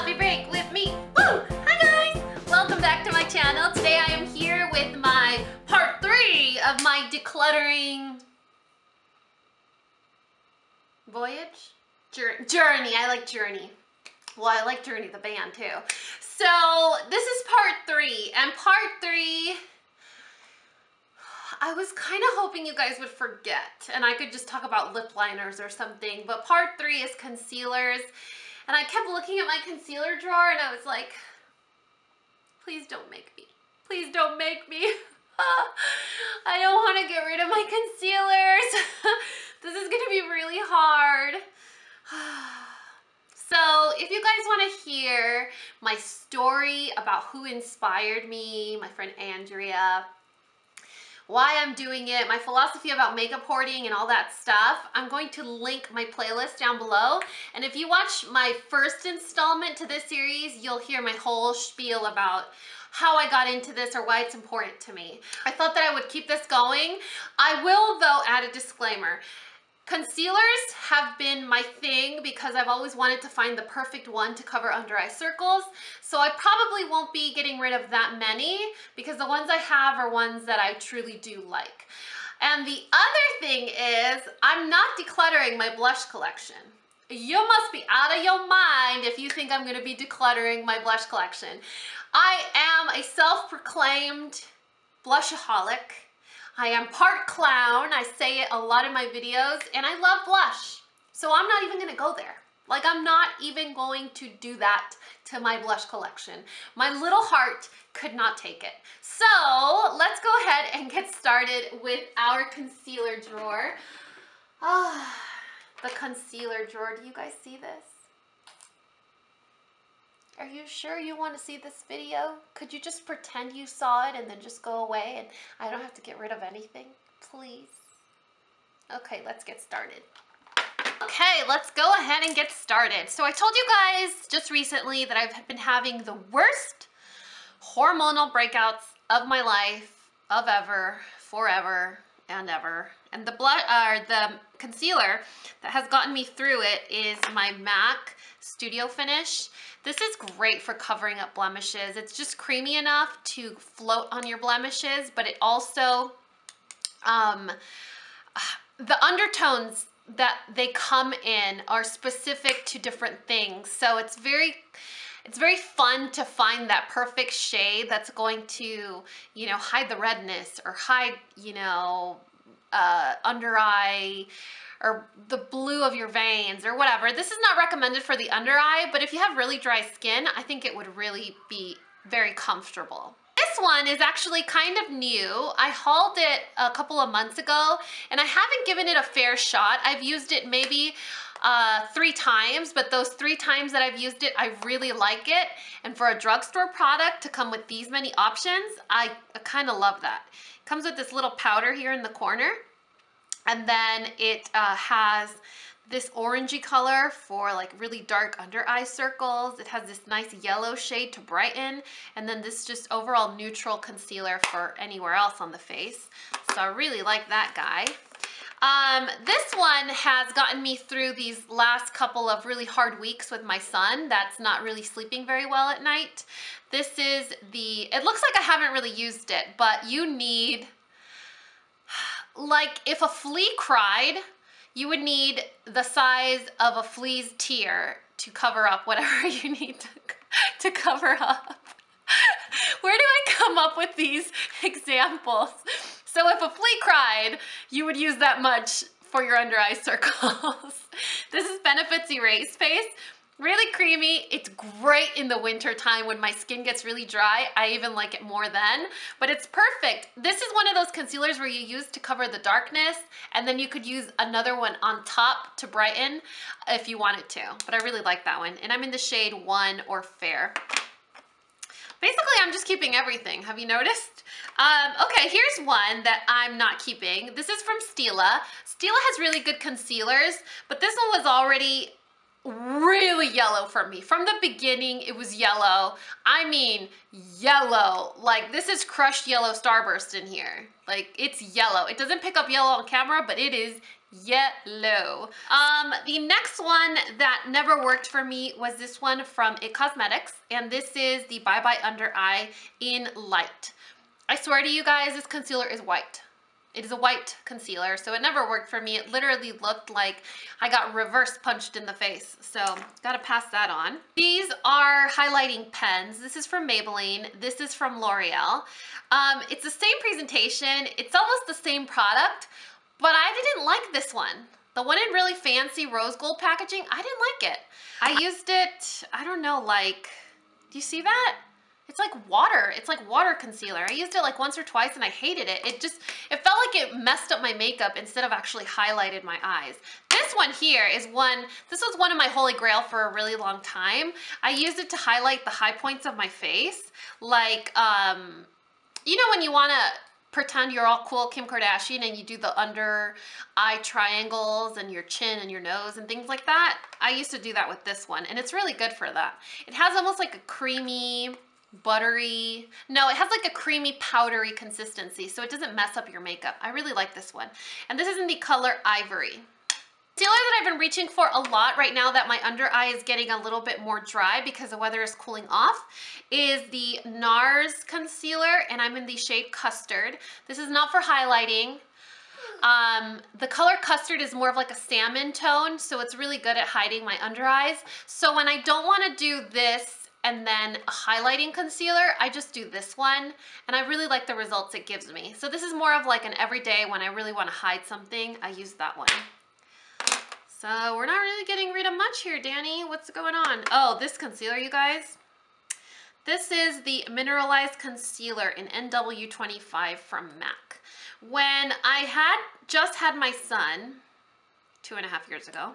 Coffee Break with me. Woo! Hi guys! Welcome back to my channel. Today I am here with my part 3 of my decluttering voyage? Journey. I like Journey. Well, I like Journey the band too. So this is part 3, and part 3, I was kind of hoping you guys would forget and I could just talk about lip liners or something, but part 3 is concealers. And I kept looking at my concealer drawer and I was like, please don't make me. Please don't make me. I don't want to get rid of my concealers. This is going to be really hard. So if you guys want to hear my story about who inspired me, my friend Andrea, why I'm doing it, my philosophy about makeup hoarding and all that stuff, I'm going to link my playlist down below. And if you watch my first installment to this series, you'll hear my whole spiel about how I got into this or why it's important to me. I thought that I would keep this going. I will, though, add a disclaimer. Concealers have been my thing because I've always wanted to find the perfect one to cover under eye circles. So I probably won't be getting rid of that many because the ones I have are ones that I truly do like. And the other thing is I'm not decluttering my blush collection. You must be out of your mind if you think I'm going to be decluttering my blush collection. I am a self-proclaimed blushaholic. I am part clown, I say it a lot in my videos, and I love blush. So I'm not even gonna go there. Like, I'm not even going to do that to my blush collection. My little heart could not take it. So let's go ahead and get started with our concealer drawer. The concealer drawer, do you guys see this? Are you sure you want to see this video? Could you just pretend you saw it and then just go away and I don't have to get rid of anything? Please. Okay, let's get started. Okay, let's go ahead and get started. So I told you guys just recently that I've been having the worst hormonal breakouts of my life, of ever, forever, and ever. And the concealer that has gotten me through it is my MAC Studio Finish. This is great for covering up blemishes. It's just creamy enough to float on your blemishes, but it also, the undertones that they come in are specific to different things. So it's very fun to find that perfect shade that's going to, you know, hide the redness or hide, you know, under eye or the blue of your veins or whatever. This is not recommended for the under eye, but if you have really dry skin, I think it would really be very comfortable. This one is actually kind of new. I hauled it a couple of months ago and I haven't given it a fair shot. I've used it maybe 3 times, but those 3 times that I've used it, I really like it. And for a drugstore product to come with these many options, I kind of love that. It comes with this little powder here in the corner. And then it has this orangey color for like really dark under eye circles. It has this nice yellow shade to brighten. And then this just overall neutral concealer for anywhere else on the face. So I really like that guy. This one has gotten me through these last couple of really hard weeks with my son that's not really sleeping very well at night. This is it looks like I haven't really used it, but you need, like, if a flea cried, you would need the size of a flea's tear to cover up whatever you need to cover up. Where do I come up with these examples? So if a flea cried, you would use that much for your under eye circles. This is Benefit's Erase Face. Really creamy. It's great in the winter time when my skin gets really dry. I even like it more then, but it's perfect. This is one of those concealers where you use to cover the darkness, and then you could use another one on top to brighten if you wanted to, but I really like that one. And I'm in the shade 1 or Fair. Basically, I'm just keeping everything. Have you noticed? Okay, here's one that I'm not keeping. This is from Stila. Stila has really good concealers, but this one was already really yellow for me. From the beginning, it was yellow. I mean, yellow. Like, this is crushed yellow starburst in here. Like, it's yellow. It doesn't pick up yellow on camera, but it is yellow. The next one that never worked for me was this one from It Cosmetics, and this is the Bye Bye Under Eye in Light. I swear to you guys, this concealer is white. It is a white concealer, so it never worked for me. It literally looked like I got reverse punched in the face, so gotta pass that on. These are highlighting pens. This is from Maybelline. This is from L'Oreal. It's the same presentation. It's almost the same product, but I didn't like this one. The one in really fancy rose gold packaging, I didn't like it. I used it, I don't know, like, do you see that? It's like water. It's like water concealer. I used it like once or twice and I hated it. It felt like it messed up my makeup instead of actually highlighted my eyes. This one here is this was one of my holy grail for a really long time. I used it to highlight the high points of my face. Like, you know when you want to pretend you're all cool Kim Kardashian and you do the under eye triangles and your chin and your nose and things like that? I used to do that with this one, and it's really good for that. It has almost like a creamy, buttery, no, it has like a creamy powdery consistency, so it doesn't mess up your makeup. I really like this one. And this is in the color Ivory. Concealer that I've been reaching for a lot right now that my under eye is getting a little bit more dry because the weather is cooling off is the Nars Concealer, and I'm in the shade Custard. This is not for highlighting. The color Custard is more of like a salmon tone, so it's really good at hiding my under eyes. So when I don't want to do this and then a highlighting concealer, I just do this one, and I really like the results it gives me. So this is more of like an everyday when I really want to hide something, I use that one. So we're not really getting rid of much here, Danny. What's going on? Oh, this concealer, you guys. This is the Mineralized Concealer in NW25 from MAC. When I just had my son 2.5 years ago,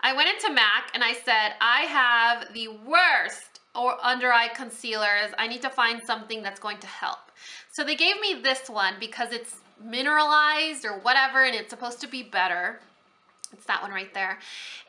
I went into MAC and I said, I have the worst under eye concealers. I need to find something that's going to help. So they gave me this one because it's mineralized or whatever, and it's supposed to be better. It's that one right there.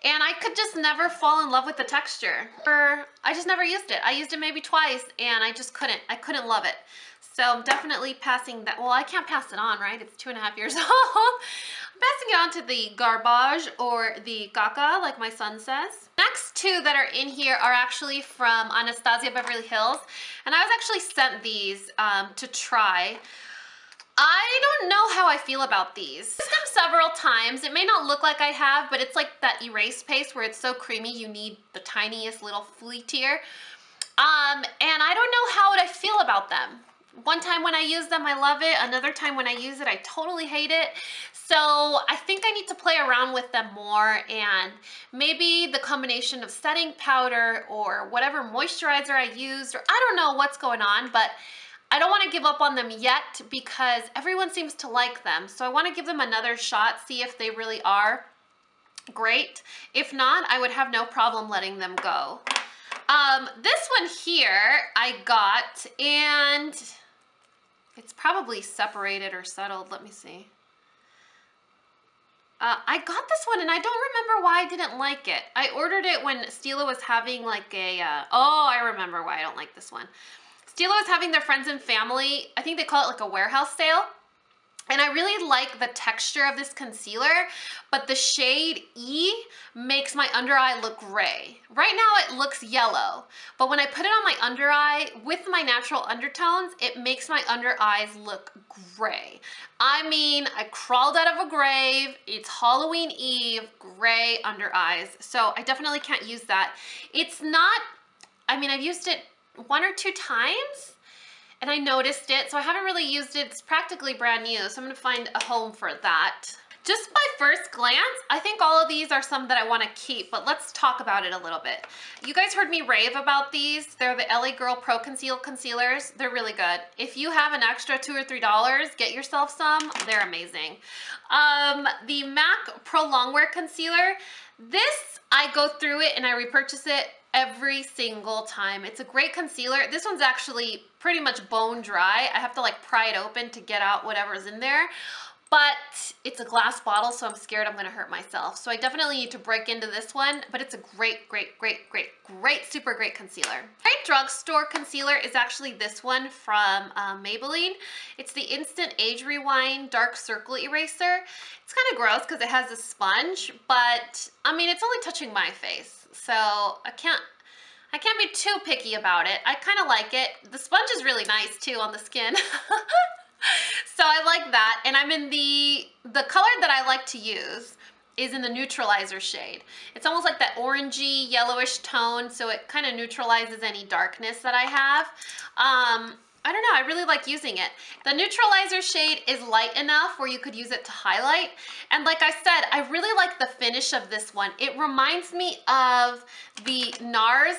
And I could just never fall in love with the texture. I just never used it. I used it maybe twice and I just couldn't. I couldn't love it. So I'm definitely passing that. Well, I can't pass it on, right? It's 2.5 years old. I'm passing it on to the garbage or the caca, like my son says. Next two that are in here are actually from Anastasia Beverly Hills. And I was actually sent these to try. I don't know how I feel about these. I've used them several times. It may not look like I have, but it's like that erase paste where it's so creamy you need the tiniest little flea tear. And I don't know how I feel about them. One time when I use them, I love it. Another time when I use it, I totally hate it. So I think I need to play around with them more, and maybe the combination of setting powder or whatever moisturizer I used, or I don't know what's going on, but I don't want to give up on them yet because everyone seems to like them. So I want to give them another shot, see if they really are great. If not, I would have no problem letting them go. This one here I got, and it's probably separated or settled. Let me see. I got this one and I don't remember why I didn't like it. I ordered it when Stila was having like a, oh, I remember why I don't like this one. Stila was having their friends and family, I think they call it like a warehouse sale. And I really like the texture of this concealer, but the shade E makes my under eye look gray. Right now it looks yellow, but when I put it on my under eye with my natural undertones, it makes my under eyes look gray. I mean, I crawled out of a grave, it's Halloween Eve, gray under eyes. So I definitely can't use that. It's not, I mean, I've used it 1 or 2 times, and I noticed it, so I haven't really used it. It's practically brand new, so I'm gonna find a home for that. Just by first glance, I think all of these are some that I wanna keep, but let's talk about it a little bit. You guys heard me rave about these. They're the LA Girl Pro Conceal concealers. They're really good. If you have an extra $2 or $3, get yourself some. They're amazing. The MAC Pro Longwear Concealer, this, I go through it and I repurchase it every single time. It's a great concealer. This one's actually pretty much bone dry. I have to like pry it open to get out whatever's in there. but it's a glass bottle, so I'm scared I'm gonna hurt myself. So I definitely need to break into this one, but it's a great, super great concealer. Great drugstore concealer is actually this one from Maybelline. It's the Instant Age Rewind Dark Circle Eraser. It's kind of gross because it has a sponge, but I mean, it's only touching my face, so I can't be too picky about it. I kind of like it. The sponge is really nice too on the skin. So I like that, and I'm in the color that I like to use is in the neutralizer shade. It's almost like that orangey yellowish tone, so it kind of neutralizes any darkness that I have. I don't know, I really like using it. The neutralizer shade is light enough where you could use it to highlight, and like I said, I really like the finish of this one. It reminds me of the Nars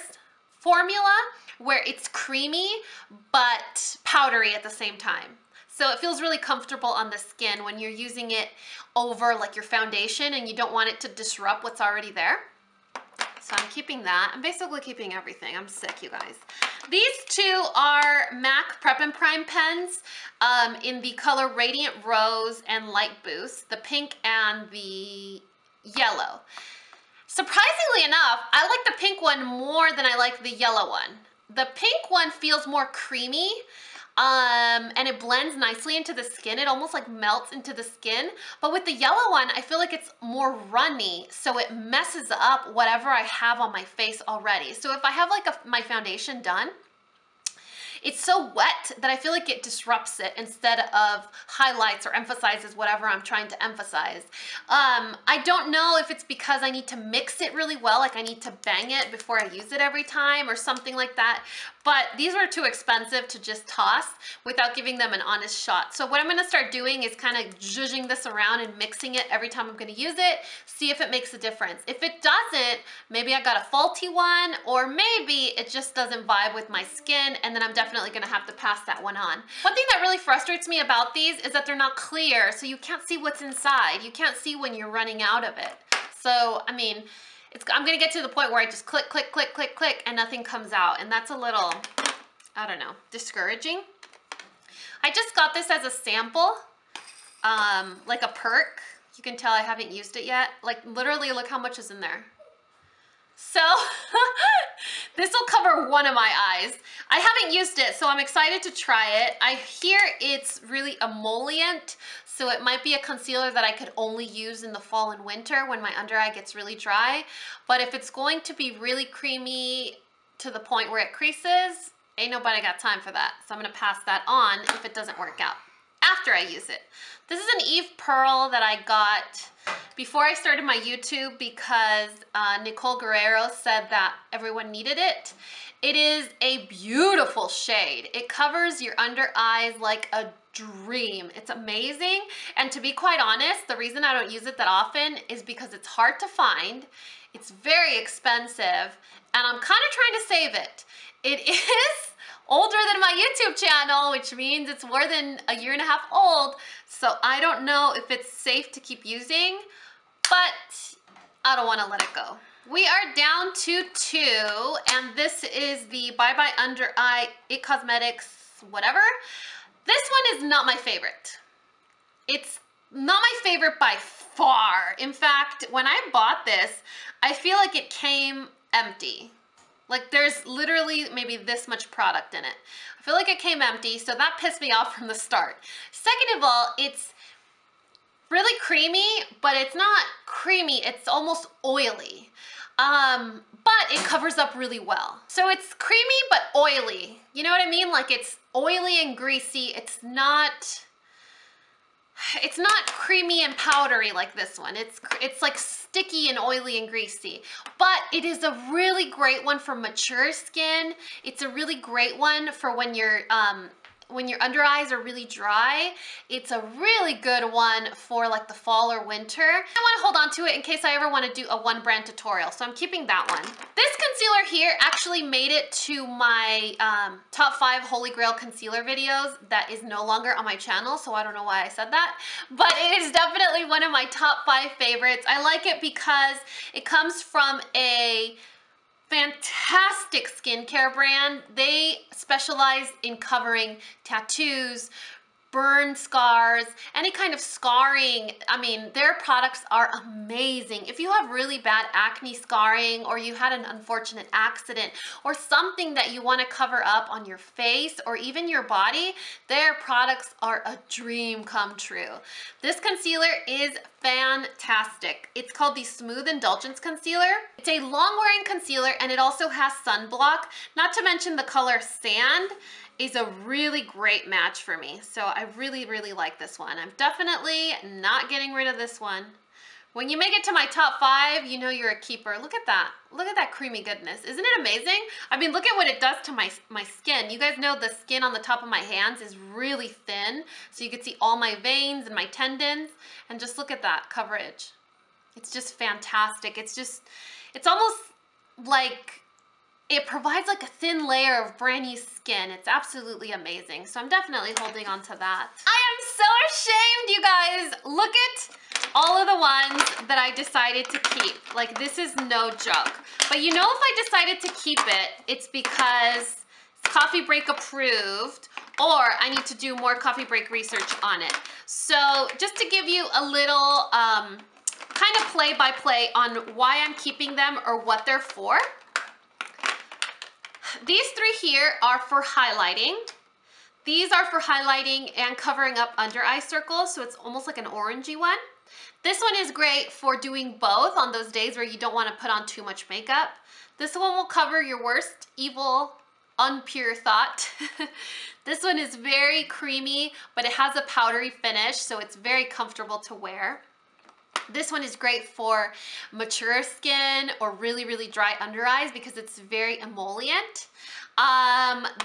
formula where it's creamy but powdery at the same time. So it feels really comfortable on the skin when you're using it over like your foundation and you don't want it to disrupt what's already there. So I'm keeping that. I'm basically keeping everything. I'm sick, you guys. These two are MAC Prep and Prime pens in the color Radiant Rose and Light Boost, the pink and the yellow. Surprisingly enough, I like the pink one more than I like the yellow one. The pink one feels more creamy. And it blends nicely into the skin. It almost like melts into the skin. But with the yellow one, I feel like it's more runny, so it messes up whatever I have on my face already. So if I have like my foundation done, it's so wet that I feel like it disrupts it instead of highlights or emphasizes whatever I'm trying to emphasize. I don't know if it's because I need to mix it really well, like I need to bang it before I use it every time or something like that. But these were too expensive to just toss without giving them an honest shot. So what I'm gonna start doing is kind of zhuzhing this around and mixing it every time I'm gonna use it, see if it makes a difference. If it doesn't, maybe I got a faulty one, or maybe it just doesn't vibe with my skin, and then I'm definitely gonna have to pass that one on. One thing that really frustrates me about these is that they're not clear, so you can't see what's inside. You can't see when you're running out of it. So, I mean, I'm gonna get to the point where I just click, and nothing comes out, and that's a little, I don't know, discouraging. I just got this as a sample, like a perk. You can tell I haven't used it yet. Like, literally, look how much is in there. So, this will cover one of my eyes. I haven't used it, so I'm excited to try it. I hear it's really emollient, so it might be a concealer that I could only use in the fall and winter when my under eye gets really dry. But if it's going to be really creamy to the point where it creases, ain't nobody got time for that. So I'm gonna pass that on if it doesn't work out after I use it. This is an Eve Pearl that I got before I started my YouTube because Nicole Guerrero said that everyone needed it. It is a beautiful shade. It covers your under eyes like a dream. It's amazing. And to be quite honest, the reason I don't use it that often is because it's hard to find. It's very expensive, and I'm kind of trying to save it. It is older than my YouTube channel, which means it's more than a year and a half old. So I don't know if it's safe to keep using, but I don't want to let it go. We are down to 2, and this is the Bye Bye Under Eye It Cosmetics whatever. This one is not my favorite. It's not my favorite by far. In fact, when I bought this, I feel like it came empty. Like there's literally maybe this much product in it. I feel like it came empty, so that pissed me off from the start. Second of all, it's really creamy, but it's not creamy, it's almost oily. But it covers up really well. So it's creamy but oily. You know what I mean? Like it's oily and greasy. It's not creamy and powdery like this one. It's like sticky and oily and greasy. But it is a really great one for mature skin. It's a really great one for when your under eyes are really dry. It's a really good one for like the fall or winter. I want to hold on to it in case I ever want to do a one brand tutorial, so I'm keeping that one. This concealer here actually made it to my top 5 Holy Grail concealer videos that is no longer on my channel, so I don't know why I said that, but it is definitely one of my top 5 favorites. I like it because it comes from a fantastic skincare brand. They specialize in covering tattoos, burn scars, any kind of scarring. I mean, their products are amazing. If you have really bad acne scarring, or you had an unfortunate accident, or something that you want to cover up on your face or even your body, their products are a dream come true. This concealer is fantastic. It's called the Smooth Indulgence Concealer. It's a long-wearing concealer, and it also has sunblock. Not to mention the color Sand is a really great match for me. So I really, really like this one. I'm definitely not getting rid of this one. When you make it to my top 5, you know you're a keeper. Look at that. Look at that creamy goodness. Isn't it amazing? I mean, look at what it does to my skin. You guys know the skin on the top of my hands is really thin, so you can see all my veins and my tendons. And just look at that coverage. It's just fantastic. It's almost like it provides like a thin layer of brand new skin. It's absolutely amazing. So I'm definitely holding on to that. I am so ashamed, you guys. Look at all of the ones that I decided to keep. Like, this is no joke. But you know, if I decided to keep it, it's because it's Coffee Break approved, or I need to do more Coffee Break research on it. So just to give you a little kind of play-by-play on why I'm keeping them or what they're for. These 3 here are for highlighting. These are for highlighting and covering up under eye circles, so it's almost like an orangey one. This one is great for doing both on those days where you don't want to put on too much makeup. This one will cover your worst evil, unpure thought. This one is very creamy, but it has a powdery finish, so it's very comfortable to wear. This one is great for mature skin or really, really dry under eyes because it's very emollient.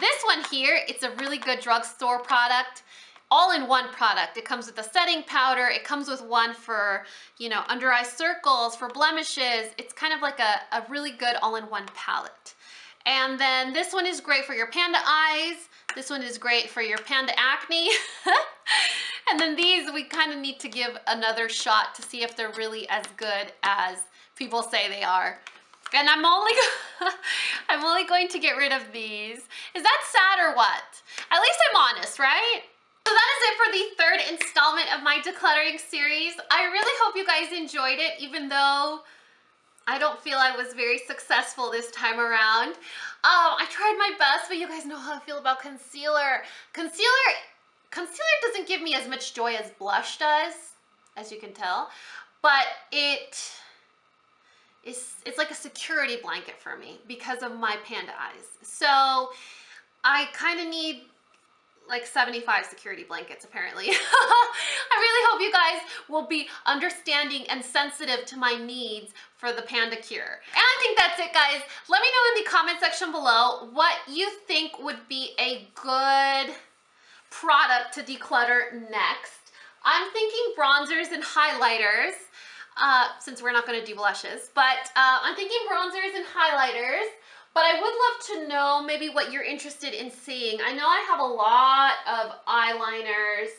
This one here, it's a really good drugstore product, all-in-one product. It comes with a setting powder. It comes with one for, you know, under eye circles, for blemishes. It's kind of like a really good all-in-one palette. And then this one is great for your panda eyes. This one is great for your panda acne. And then these, we kind of need to give another shot to see if they're really as good as people say they are. And I'm only going to get rid of these. Is that sad or what? At least I'm honest, right? So that is it for the 3rd installment of my decluttering series. I really hope you guys enjoyed it, even though I don't feel I was very successful this time around. I tried my best, but you guys know how I feel about concealer. Concealer doesn't give me as much joy as blush does, as you can tell, but it's like a security blanket for me because of my panda eyes. So I kind of need like 75 security blankets apparently. I really hope you guys will be understanding and sensitive to my needs for the panda cure. And I think that's it, guys. Let me know in the comment section below what you think would be a good product to declutter next. I'm thinking bronzers and highlighters, since we're not going to do blushes, but I'm thinking bronzers and highlighters. But I would love to know maybe what you're interested in seeing. I know I have a lot of eyeliners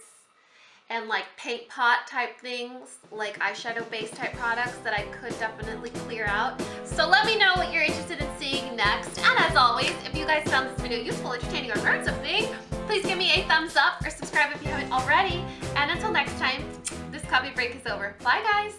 and like paint pot type things, like eyeshadow base type products that I could definitely clear out. So let me know what you're interested in seeing next. And as always, if you guys found this video useful, entertaining, or learned something, please give me a thumbs up or subscribe if you haven't already. And until next time, this coffee break is over. Bye, guys.